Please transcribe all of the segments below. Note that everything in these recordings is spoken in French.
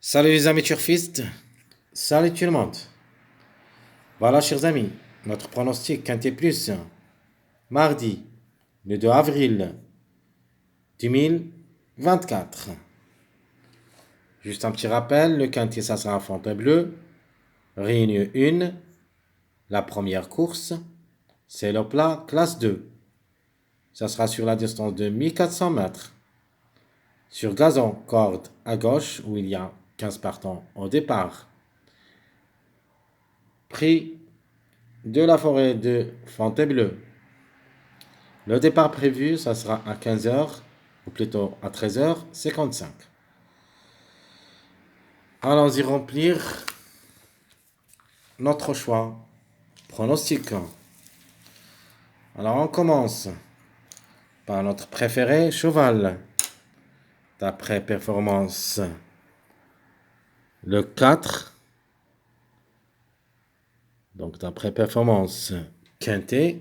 Salut les amis turfistes, salut tout le monde. Voilà chers amis, notre pronostic Quintet Plus, mardi, le 2 avril 2024. Juste un petit rappel, le Quintet ça sera à Fontainebleau, Réunion 1, la première course, c'est le plat classe 2. Ça sera sur la distance de 1400 mètres. Sur gazon, corde à gauche, où il y a 15 partants au départ. Prix de la forêt de Fontainebleau. Le départ prévu, ça sera à 15 heures, ou plutôt à 13h55. Allons-y remplir notre choix. Pronostic. Alors on commence par notre préféré, cheval. D'après performance, le 4. Donc d'après performance, quintet.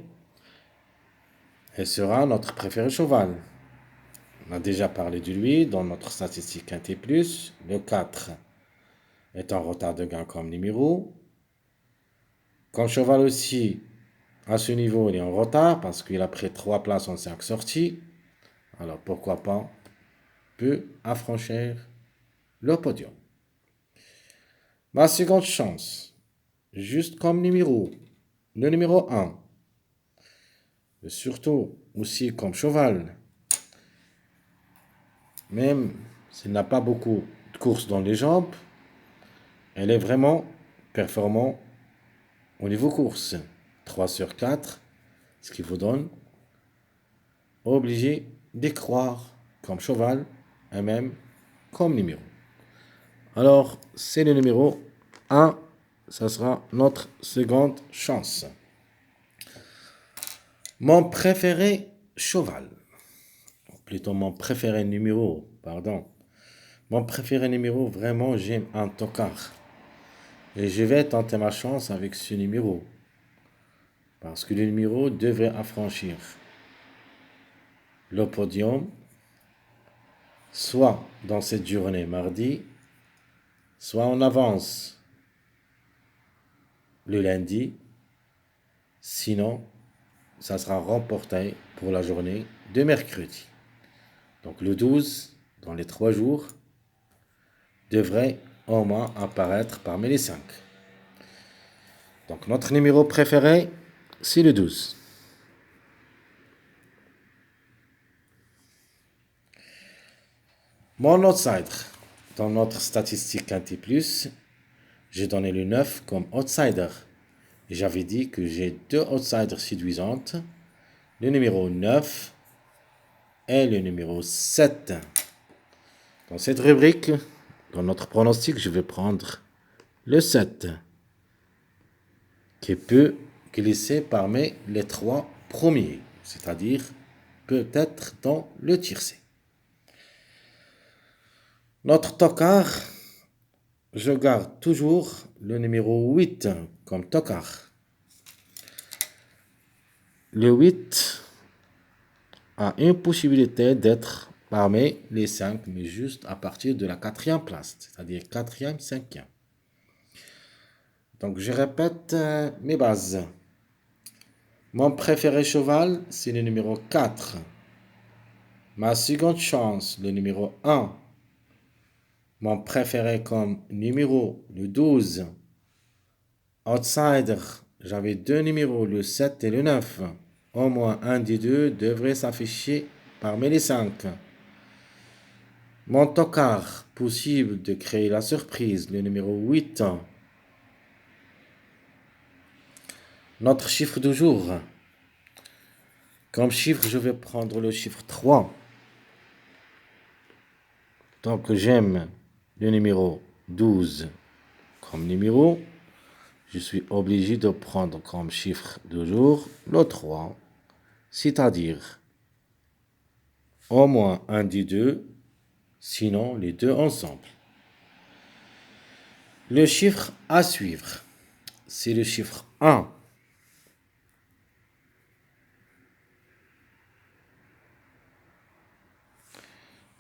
Et sera notre préféré cheval. On a déjà parlé de lui dans notre statistique quintet plus. Le 4 est en retard de gain comme numéro. Comme cheval aussi, à ce niveau, il est en retard parce qu'il a pris 3 places en 5 sorties. Alors pourquoi pas peut affranchir le podium. Ma seconde chance, juste comme numéro, le numéro 1. Et surtout aussi comme cheval. Même s'il n'a pas beaucoup de courses dans les jambes, elle est vraiment performante au niveau course. 3 sur 4, ce qui vous donne obligé d'y croire comme cheval et même comme numéro. Alors, c'est le numéro 1. Ça sera notre seconde chance. Mon préféré cheval. Plutôt mon préféré numéro, pardon. Mon préféré numéro, vraiment, j'aime un tocard. Et je vais tenter ma chance avec ce numéro. Parce que le numéro devrait affranchir le podium, soit dans cette journée mardi, soit en avance le lundi. Sinon, ça sera remporté pour la journée de mercredi. Donc le 12, dans les 3 jours, devrait au moins apparaître parmi les 5. Donc notre numéro préféré, c'est le 12. Mon outsider, dans notre statistique Quintet Plus, j'ai donné le 9 comme outsider. Et j'avais dit que j'ai 2 outsiders séduisantes, le numéro 9 et le numéro 7. Dans cette rubrique, dans notre pronostic, je vais prendre le 7, qui peut glisser parmi les 3 premiers, c'est-à-dire peut-être dans le tiercé. Notre tocard, je garde toujours le numéro 8 comme tocard. Le 8 a une possibilité d'être parmi les 5, mais juste à partir de la 4e place, c'est-à-dire 4e, 5e. Donc je répète mes bases. Mon préféré cheval, c'est le numéro 4. Ma seconde chance, le numéro 1. Mon préféré comme numéro, le 12. Outsider, j'avais 2 numéros, le 7 et le 9. Au moins un des deux devrait s'afficher parmi les 5. Mon tocard, possible de créer la surprise, le numéro 8. Notre chiffre du jour. Comme chiffre, je vais prendre le chiffre 3. Donc j'aime le numéro 12 comme numéro. Je suis obligé de prendre comme chiffre du jour le 3, c'est-à-dire au moins un des deux, sinon les deux ensemble. Le chiffre à suivre, c'est le chiffre 1.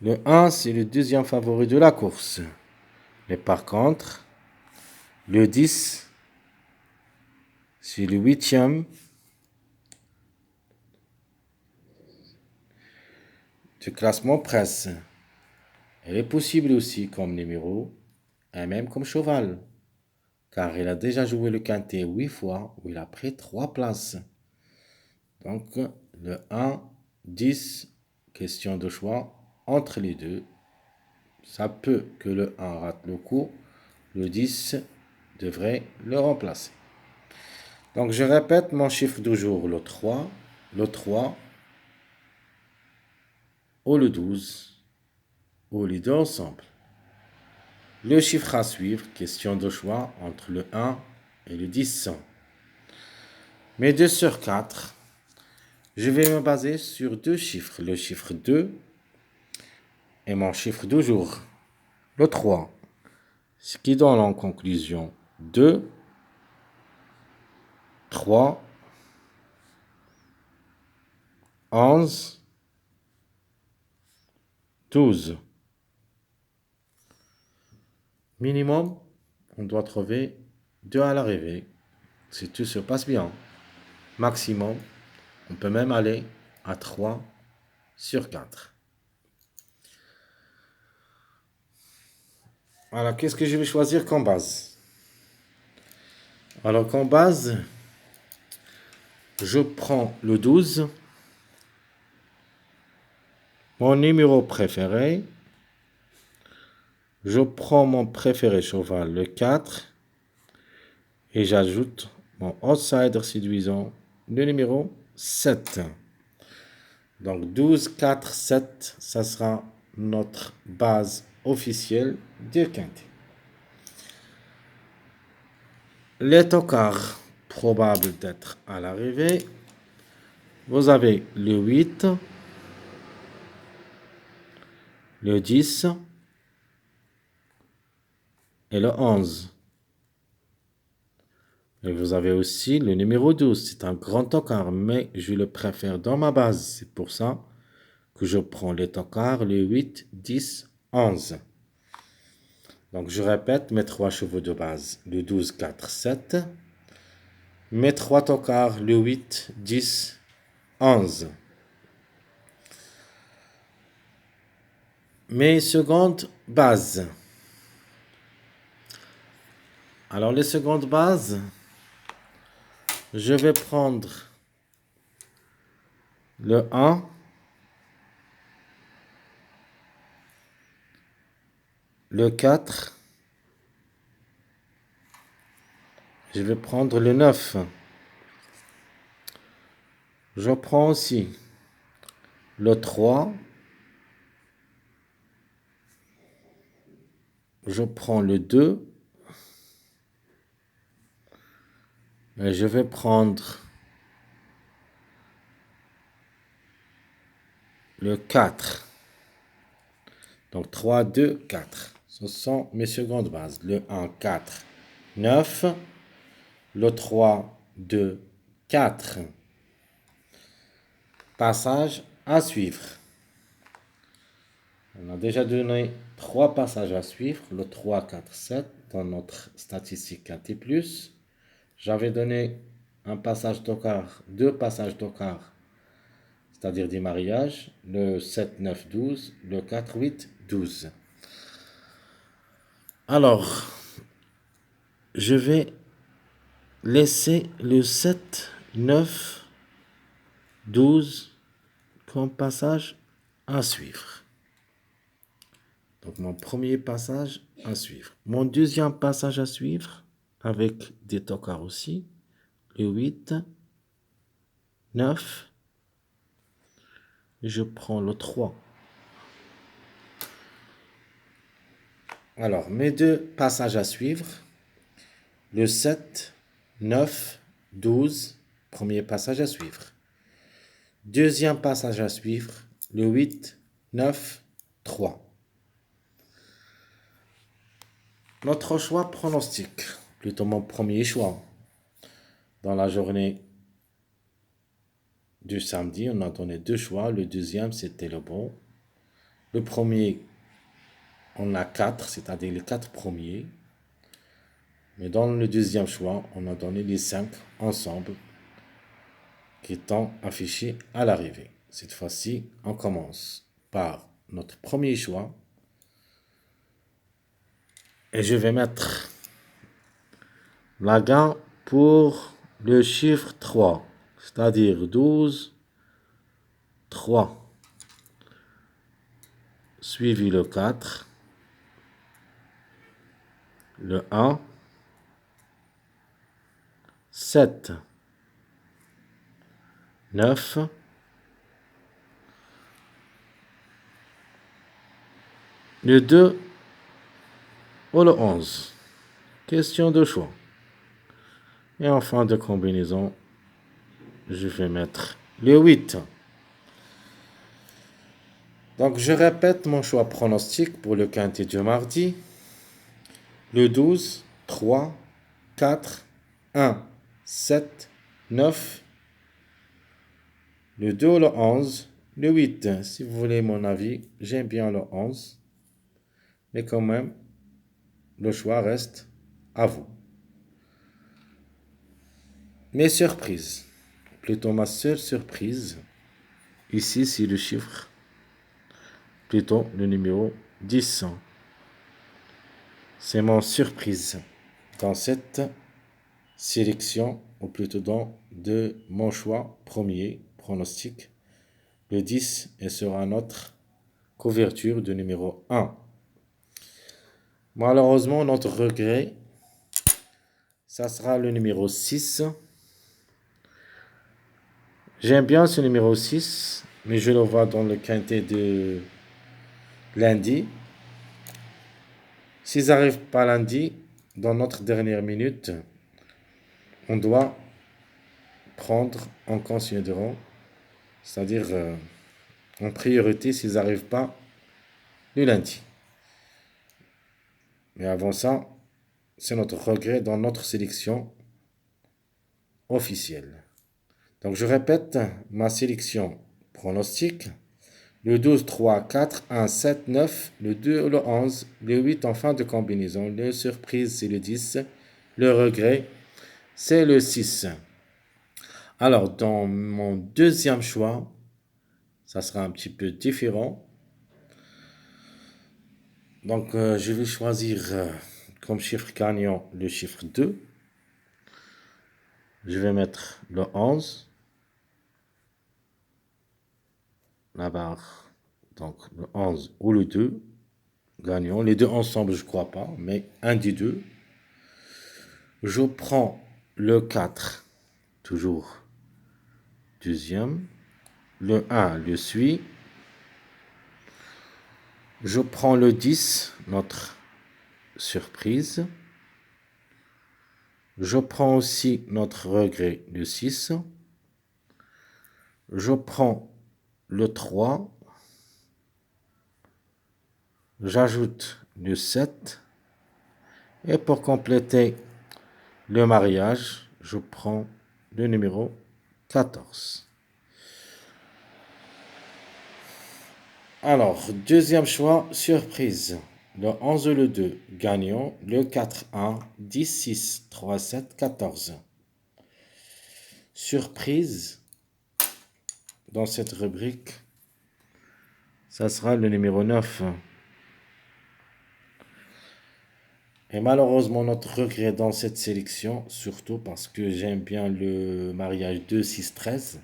Le 1, c'est le deuxième favori de la course. Mais par contre, le 10, c'est le 8e du classement presse. Elle est possible aussi comme numéro, et même comme cheval, car il a déjà joué le quintet 8 fois, où il a pris 3 places. Donc, le 1, 10, question de choix entre les deux. Ça peut que le 1 rate le coup, le 10 devrait le remplacer. Donc, je répète mon chiffre du jour, le 3 ou le 12, ou les deux ensemble. Le chiffre à suivre, question de choix entre le 1 et le 10. Mes 2 sur 4, je vais me baser sur deux chiffres, le chiffre 2 et mon chiffre du jour, le 3. Ce qui donne en conclusion 2, 3, 11, 12. Minimum, on doit trouver 2 à l'arrivée, si tout se passe bien. Maximum, on peut même aller à 3 sur 4. Alors, qu'est-ce que je vais choisir comme base? Alors, comme base, je prends le 12, mon numéro préféré. Je prends mon préféré cheval, le 4, et j'ajoute mon outsider séduisant, le numéro 7. Donc 12, 4, 7, ça sera notre base officielle du quintet. Les tocards probables d'être à l'arrivée, vous avez le 8, le 10 et le 11. Et vous avez aussi le numéro 12. C'est un grand tocard, mais je le préfère dans ma base. C'est pour ça que je prends les tocards, le 8, 10, 11. Donc je répète mes 3 chevaux de base, le 12, 4, 7. Mes 3 tocards, le 8, 10, 11. Mes secondes bases. Alors les secondes bases, je vais prendre le 1, le 4, je vais prendre le 9. Je prends aussi le 3, je prends le 2, et je vais prendre le 4. Donc 3, 2, 4. Ce sont mes secondes bases. Le 1, 4, 9. Le 3, 2, 4. Passage à suivre. On a déjà donné 3 passages à suivre. Le 3, 4, 7 dans notre statistique quintet plus. J'avais donné un passage tocard, 2 passages tocard, c'est-à-dire des mariages. Le 7, 9, 12. Le 4, 8, 12. Alors, je vais laisser le 7, 9, 12 comme passage à suivre. Donc mon premier passage à suivre. Mon deuxième passage à suivre, avec des tocards aussi, le 8, 9, je prends le 3. Alors, mes deux passages à suivre, le 7, 9, 12, premier passage à suivre. Deuxième passage à suivre, le 8, 9, 3. Notre choix pronostic, plutôt mon premier choix. Dans la journée du samedi, on a donné 2 choix. Le deuxième, c'était le bon. Le premier on a 4, c'est-à-dire les 4 premiers. Mais dans le deuxième choix, on a donné les 5 ensemble qui étant affichés à l'arrivée. Cette fois-ci, on commence par notre premier choix. Et je vais mettre la gain pour le chiffre 3, c'est-à-dire 12, 3, suivi le 4, le 1, 7, 9, le 2 ou le 11. Question de choix. Et en fin de combinaison, je vais mettre le 8. Donc je répète mon choix pronostic pour le quintet du mardi. Le 12, 3, 4, 1, 7, 9, le 2 ou le 11, le 8. Si vous voulez mon avis, j'aime bien le 11. Mais quand même, le choix reste à vous. Mes surprises. Plutôt ma seule surprise. Ici, c'est le chiffre. Plutôt le numéro 10. C'est mon surprise dans cette sélection, ou plutôt dans mon choix premier pronostic. Le 10 et sera notre couverture de numéro 1. Malheureusement, notre regret, ça sera le numéro 6. J'aime bien ce numéro 6, mais je le vois dans le quintet de lundi. S'ils n'arrivent pas lundi, dans notre dernière minute, on doit prendre en considération, c'est-à-dire en priorité s'ils n'arrivent pas le lundi. Mais avant ça, c'est notre regret dans notre sélection officielle. Donc je répète ma sélection pronostic. Le 12, 3, 4, 1, 7, 9, le 2, le 11, le 8 en fin de combinaison. Le surprise, c'est le 10. Le regret, c'est le 6. Alors, dans mon deuxième choix, ça sera un petit peu différent. Donc, je vais choisir comme chiffre gagnant le chiffre 2. Je vais mettre le 11. La barre. Donc, le 11 ou le 2 gagnant. Les deux ensemble, je ne crois pas, mais un des deux. Je prends le 4, toujours deuxième. Le 1 le suit. Je prends le 10, notre surprise. Je prends aussi notre regret, le 6. Je prends le 3. J'ajoute le 7. Et pour compléter le mariage, je prends le numéro 14. Alors, deuxième choix, surprise. Le 11 le 2, gagnant. Le 4, 1, 10, 6, 3, 7, 14. Surprise, dans cette rubrique, ça sera le numéro 9. Et malheureusement, notre regret dans cette sélection, surtout parce que j'aime bien le mariage 2, 6, 13.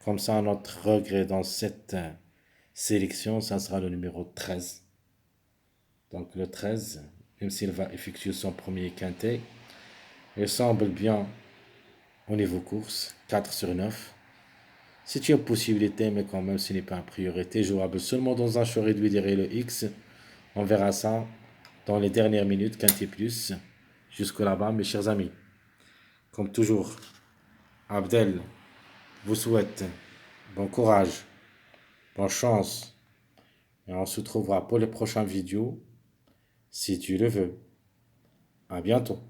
Comme ça, notre regret dans cette sélection, ça sera le numéro 13. Donc le 13, même s'il va effectuer son premier quintet, il semble bien au niveau course, 4 sur 9. C'est une possibilité, mais quand même, ce n'est pas une priorité. Jouable seulement dans un choix réduit derrière le X. On verra ça dans les dernières minutes, quintet plus. Jusque là-bas, mes chers amis. Comme toujours, Abdel vous souhaite bon courage, bonne chance. Et on se retrouvera pour les prochaines vidéos, si tu le veux. À bientôt.